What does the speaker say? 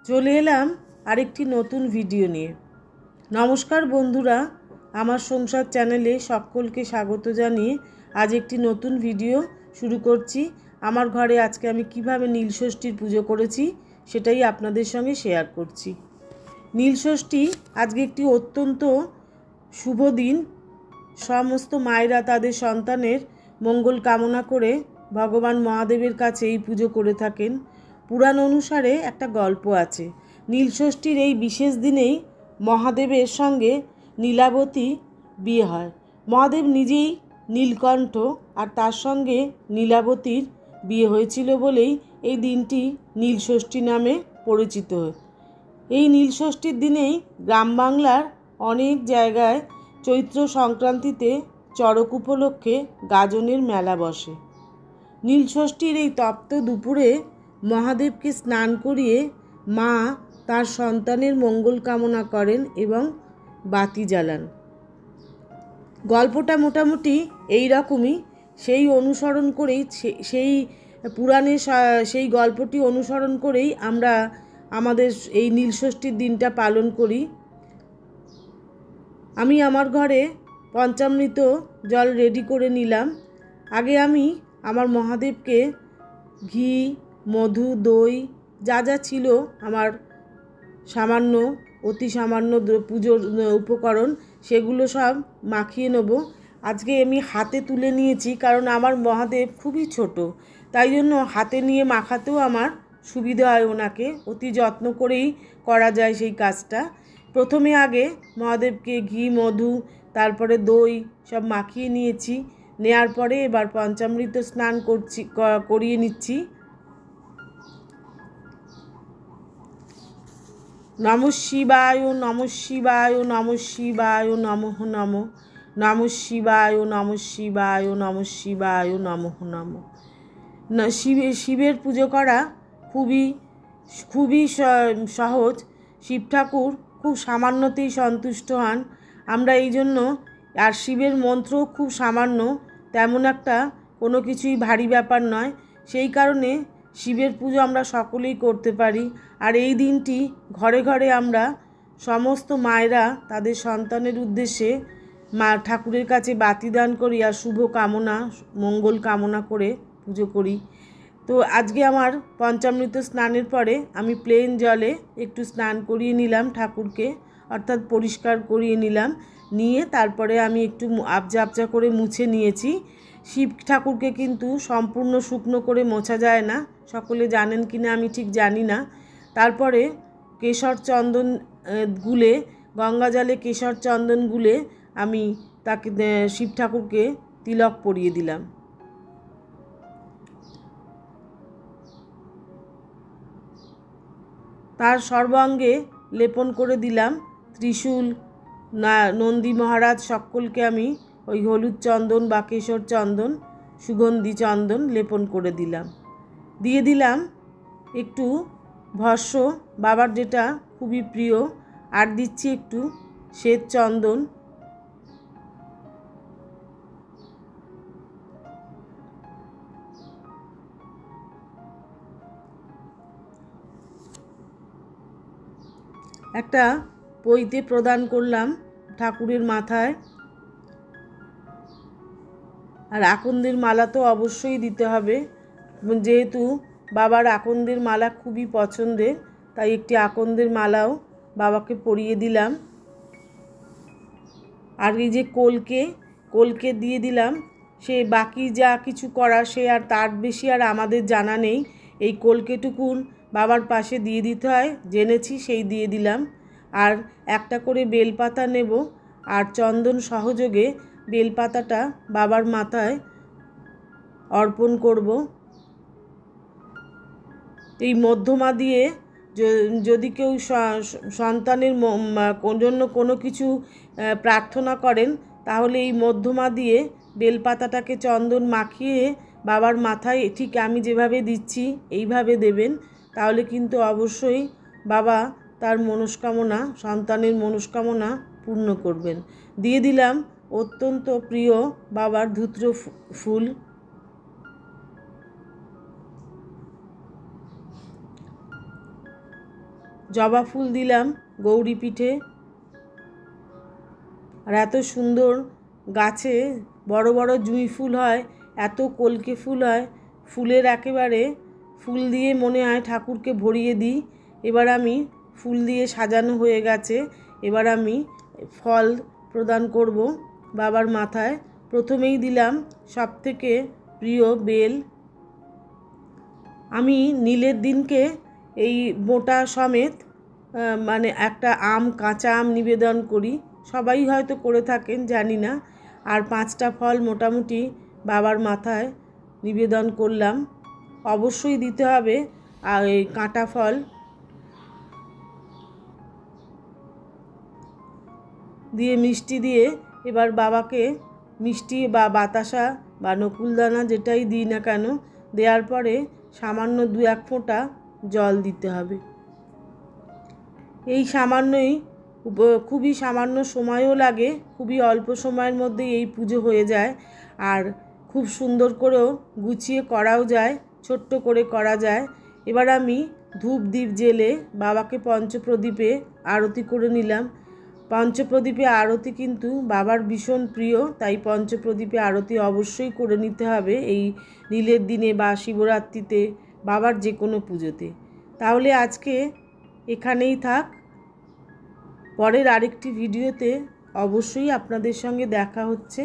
চলে এলাম আরেকটি নতুন ভিডিও নিয়ে। নমস্কার বন্ধুরা, আমার সংসার চ্যানেলে সকলকে স্বাগত জানিয়ে আজ একটি নতুন ভিডিও শুরু করছি। আমার ঘরে আজকে আমি কিভাবে নীলষষ্ঠীর পুজো করেছি সেটাই আপনাদের সঙ্গে শেয়ার করছি। নীলষষ্ঠী আজকে একটি অত্যন্ত শুভ দিন। সমস্ত মায়েরা তাদের সন্তানের মঙ্গল কামনা করে ভগবান মহাদেবের কাছে এই পুজো করে থাকেন। পুরাণ অনুসারে একটা গল্প আছে। নীলষষ্ঠীর এই বিশেষ দিনেই মহাদেবের সঙ্গে নীলাবতী বিয়ে হয়। মহাদেব নিজেই নীলকণ্ঠ আর তার সঙ্গে নীলাবতীর বিয়ে হয়েছিল বলেই এই দিনটি নীলষষ্ঠী নামে পরিচিত। এই নীলষষ্ঠীর দিনেই গ্রাম বাংলার অনেক জায়গায় চৈত্র সংক্রান্তিতে চড়ক উপলক্ষে গাজনের মেলা বসে। নীলষষ্ঠীর এই তপ্ত দুপুরে মহাদেবকে স্নান করিয়ে মা তার সন্তানের মঙ্গল কামনা করেন এবং বাতি জ্বালান। গল্পটা মোটামুটি এই রকমই। সেই অনুসরণ করেই সেই পুরাণে সেই গল্পটি অনুসরণ করেই আমরা আমাদের এই নীলষষ্ঠীর দিনটা পালন করি। আমি আমার ঘরে পঞ্চামৃত জল রেডি করে নিলাম। আগে আমি আমার মহাদেবকে ঘি, মধু, দই যা যা ছিল আমার সামান্য অতি সামান্য পুজোর উপকরণ সেগুলো সব মাখিয়ে নেব। আজকে আমি হাতে তুলে নিয়েছি কারণ আমার মহাদেব খুবই ছোট, তাই জন্য হাতে নিয়ে মাখাতেও আমার সুবিধা হয়। ওনাকে অতি যত্ন করেই করা যায় সেই কাজটা। প্রথমে আগে মহাদেবকে ঘি, মধু, তারপরে দই সব মাখিয়ে নিয়েছি। নেয়ার পরে এবার পঞ্চামৃত স্নান করিয়ে নিচ্ছি। নমঃ শিবায়, নমঃ শিবায়, নমঃ শিবায়, নমঃ নমঃ, নমঃ শিবায়, নমঃ শিবায়, নমঃ শিবায়, নমঃ নমঃ। শিবের পুজো করা খুবই সহজ। শিব ঠাকুর খুব সামান্যতেই সন্তুষ্ট হন। আমরা এই জন্য, আর শিবের মন্ত্র খুব সামান্য, তেমন একটা কোনো কিছুই ভারী ব্যাপার নয়। সেই কারণে শিবের পুজো আমরা সকলেই করতে পারি। আর এই দিনটি ঘরে ঘরে আমরা সমস্ত মায়েরা তাদের সন্তানের উদ্দেশ্যে মা ঠাকুরের কাছে বাতি দান করি আর শুভ কামনা, মঙ্গল কামনা করে পুজো করি। তো আজকে আমার পঞ্চামৃত স্নানের পরে আমি প্লেন জলে একটু স্নান করিয়ে নিলাম ঠাকুরকে, অর্থাৎ পরিষ্কার করিয়ে নিলাম। নিয়ে তারপরে আমি একটু আবজা আবজা করে মুছে নিয়েছি। শিব ঠাকুরকে কিন্তু সম্পূর্ণ শুকনো করে মোছা যায় না, সকলে জানেন কি না আমি ঠিক জানি না। তারপরে কেশর চন্দন গুলে, গঙ্গা জলে কেশর চন্দন গুলে আমি তাকে শিব ঠাকুরকে তিলক পরিয়ে দিলাম। তার সর্বাঙ্গে লেপন করে দিলাম ত্রিশূল, নন্দী মহারাজ সকলকে আমি ওই হলুদ চন্দন বা কেশর চন্দন, সুগন্ধি চন্দন লেপন করে দিলাম। দিয়ে দিলাম একটু ভস্য, বাবার যেটা খুবই প্রিয়, আর দিচ্ছি একটু শ্বেত চন্দন। একটা পৈতে প্রদান করলাম ঠাকুরের মাথায়। আর আকন্দের মালা তো অবশ্যই দিতে হবে, যেহেতু বাবার আকন্দের মালা খুবই পছন্দের, তাই একটি আকন্দের মালাও বাবাকে পরিয়ে দিলাম। আর এই যে কলকে দিয়ে দিলাম, সে বাকি যা কিছু করা সে আর তার বেশি আর আমাদের জানা নেই। এই কলকেটুকুন বাবার পাশে দিয়ে দিতে হয়, জেনেছি, সেই দিয়ে দিলাম। আর একটা করে বেলপাতা নেব, আর চন্দন সহযোগে বেলপাতাটা বাবার মাথায় অর্পণ করব। এই মধ্যমা দিয়ে যদি কেউ সন্তানের জন্য কোনো কিছু প্রার্থনা করেন, তাহলে এই মধ্যমা দিয়ে বেলপাতাটাকে চন্দন মাখিয়ে বাবার মাথায় ঠিক আমি যেভাবে দিচ্ছি এইভাবে দেবেন, তাহলে কিন্তু অবশ্যই বাবা তার মনস্কামনা, সন্তানের মনস্কামনা পূর্ণ করবেন। দিয়ে দিলাম অত্যন্ত প্রিয় বাবার ধূত্র ফুল। জবা ফুল দিলাম গৌরী পিঠে। আর এত সুন্দর গাছে বড় বড় জুঁই ফুল হয়, এত কলকে ফুল হয়, ফুলের একেবারে ফুল দিয়ে মনে হয় ঠাকুরকে ভরিয়ে দিই। এবার আমি ফুল দিয়ে সাজানো হয়ে গেছে, এবার আমি ফল প্রদান করব বাবার মাথায়। প্রথমেই দিলাম সবথেকে প্রিয় বেল। আমি নীলের দিনকে এই মোটা সমেত মানে একটা আম, কাঁচা আম নিবেদন করি, সবাই হয়তো করে থাকেন জানি না। আর 5টা ফল মোটামুটি বাবার মাথায় নিবেদন করলাম। অবশ্যই দিতে হবে আর এই কাঁটা ফল দিয়ে মিষ্টি দিয়ে এবার বাবাকে মিষ্টি বা বাতাসা বা নকুলদানা যেটাই দিই না কেন দেওয়ার পরে সামান্য 2-1 ফোঁটা জল দিতে হবে। এই সামান্যই, খুবই সামান্য সময়ও লাগে, খুবই অল্প সময়ের মধ্যে এই পুজো হয়ে যায়। আর খুব সুন্দর করেও গুছিয়ে করাও যায়, ছোট্ট করে করা যায়। এবার আমি ধূপ দ্বীপ জেলে বাবাকে পঞ্চপ্রদীপে আরতি করে নিলাম। পঞ্চপ্রদীপে আরতি কিন্তু বাবার ভীষণ প্রিয়, তাই পঞ্চপ্রদীপে আরতি অবশ্যই করে নিতে হবে এই নীলের দিনে বা শিবরাত্রিতে, বাবার যে কোনো পুজোতে। তাহলে আজকে এখানেই থাক, পরের আরেকটি ভিডিওতে অবশ্যই আপনাদের সঙ্গে দেখা হচ্ছে।